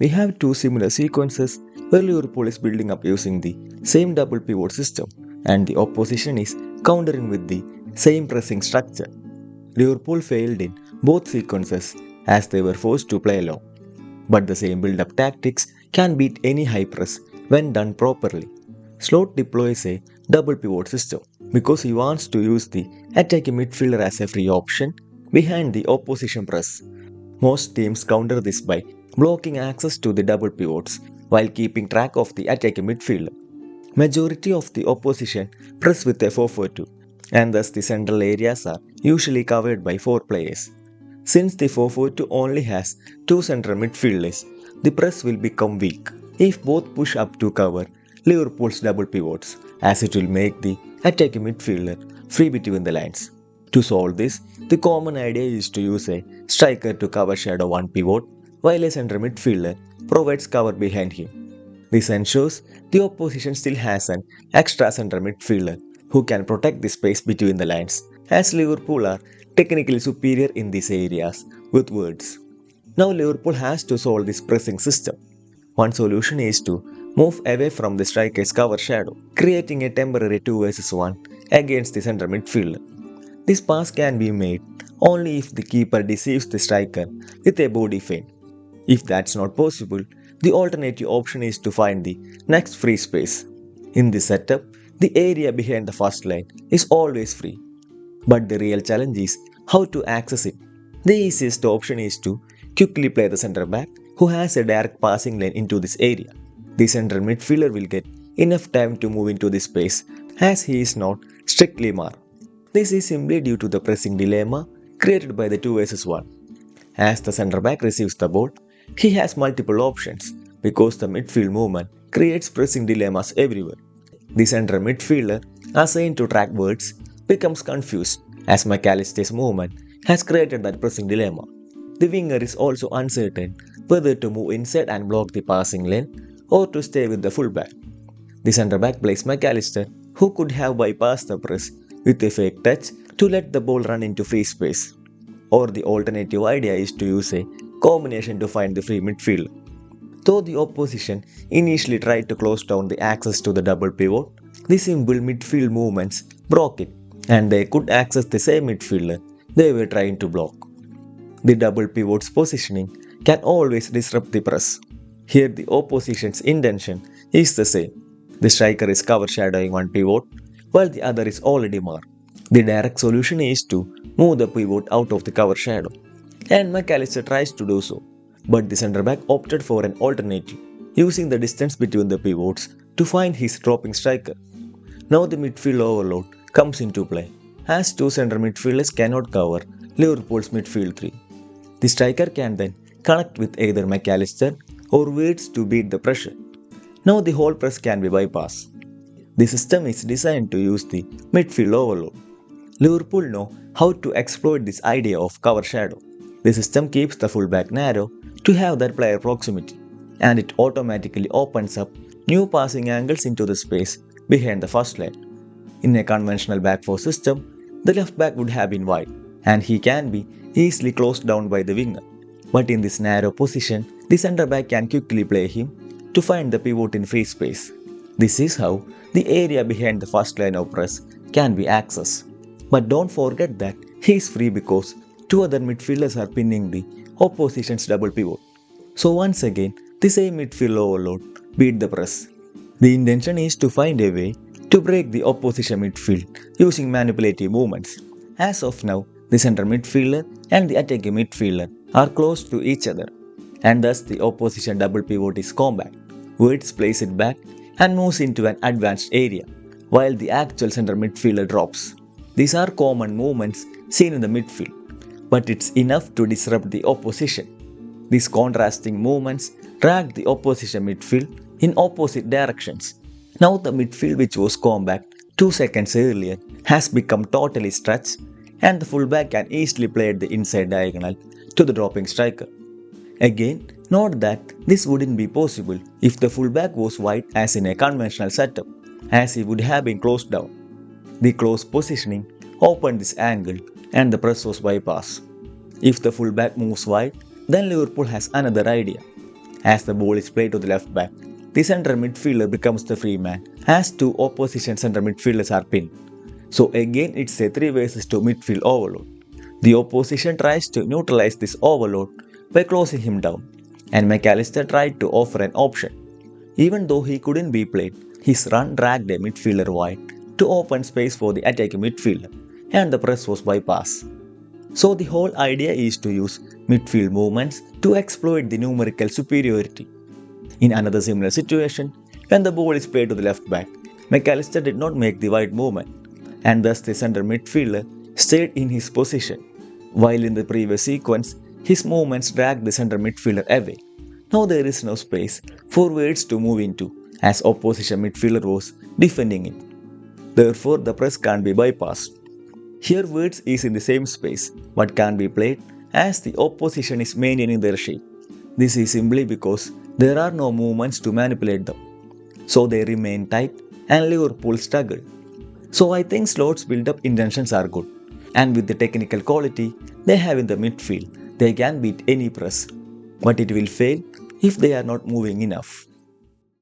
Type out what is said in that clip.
we have two similar sequences where Liverpool is building up using the same double pivot system and the opposition is countering with the same pressing structure. Liverpool failed in both sequences as they were forced to play long. But the same build-up tactics can beat any high press when done properly. Slot deploys a double pivot system because he wants to use the attacking midfielder as a free option behind the opposition press. Most teams counter this by blocking access to the double pivots while keeping track of the attacking midfielder. Majority of the opposition press with a 4-4-2 and thus the central areas are usually covered by 4 players. Since the 4-4-2 only has 2 central midfielders, the press will become weak if both push up to cover Liverpool's double pivots, as it will make the attacking midfielder free between the lines. To solve this, the common idea is to use a striker to cover shadow one pivot, while a central midfielder provides cover behind him. This ensures the opposition still has an extra central midfielder who can protect the space between the lines, as Liverpool are technically superior in these areas with words. Now Liverpool has to solve this pressing system. One solution is to move away from the striker's cover shadow, creating a temporary 2 vs 1 against the central midfielder. This pass can be made only if the keeper deceives the striker with a body feint. If that's not possible, the alternative option is to find the next free space. In this setup, the area behind the first line is always free. But the real challenge is how to access it. The easiest option is to quickly play the centre back who has a direct passing lane into this area. The central midfielder will get enough time to move into this space as he is not strictly marked. This is simply due to the pressing dilemma created by the 2 vs 1. As the centre back receives the ball, he has multiple options because the midfield movement creates pressing dilemmas everywhere. The central midfielder, assigned to track words, becomes confused as McAllister's movement has created that pressing dilemma. The winger is also uncertain whether to move inside and block the passing lane or to stay with the fullback. The centre back plays McAllister, who could have bypassed the press with a fake touch to let the ball run into free space. Or the alternative idea is to use a combination to find the free midfielder. Though the opposition initially tried to close down the access to the double pivot, the simple midfield movements broke it and they could access the same midfielder they were trying to block. The double pivot's positioning can always disrupt the press. Here the opposition's intention is the same. The striker is cover shadowing one pivot while the other is already marked. The direct solution is to move the pivot out of the cover shadow, and McAllister tries to do so, but the centre back opted for an alternative, using the distance between the pivots to find his dropping striker. Now the midfield overload comes into play, as two centre midfielders cannot cover Liverpool's midfield three. The striker can then connect with either McAllister or Waits to beat the pressure. Now the whole press can be bypassed. The system is designed to use the midfield overload. Liverpool know how to exploit this idea of cover shadow. The system keeps the fullback narrow to have that player proximity, and it automatically opens up new passing angles into the space behind the first line. In a conventional back four system, the left back would have been wide, and he can be easily closed down by the winger. But in this narrow position, the centre back can quickly play him to find the pivot in free space. This is how the area behind the first line of press can be accessed. But don't forget that he is free because two other midfielders are pinning the opposition's double pivot. So once again, the same midfield overload beat the press. The intention is to find a way to break the opposition midfield using manipulative movements. As of now, the centre midfielder and the attacking midfielder are close to each other, and thus the opposition double pivot is compact. Wirtz plays it back and moves into an advanced area, while the actual centre midfielder drops. These are common movements seen in the midfield, but it's enough to disrupt the opposition. These contrasting movements drag the opposition midfield in opposite directions. Now the midfield, which was compact 2 seconds earlier, has become totally stretched, and the fullback can easily play the inside diagonal to the dropping striker. Again, note that this wouldn't be possible if the fullback was wide as in a conventional setup, as he would have been closed down. The close positioning opened this angle and the press was bypassed. If the fullback moves wide, then Liverpool has another idea. As the ball is played to the left back, the centre midfielder becomes the free man as two opposition centre midfielders are pinned. So again it's a 3 versus 2 midfield overload. The opposition tries to neutralize this overload by closing him down, and McAllister tried to offer an option. Even though he couldn't be played, his run dragged a midfielder wide to open space for the attacking midfielder, and the press was bypassed. So the whole idea is to use midfield movements to exploit the numerical superiority. In another similar situation, when the ball is played to the left back, McAllister did not make the wide movement, and thus the centre midfielder stayed in his position, while in the previous sequence, his movements dragged the centre midfielder away. Now there is no space for Wirtz to move into, as opposition midfielder was defending it. Therefore, the press can't be bypassed. Here Wirtz is in the same space, but can't be played as the opposition is maintaining their shape. This is simply because there are no movements to manipulate them. So they remain tight and Liverpool struggle. So I think Slot's build-up intentions are good. And with the technical quality they have in the midfield, they can beat any press. But it will fail if they are not moving enough.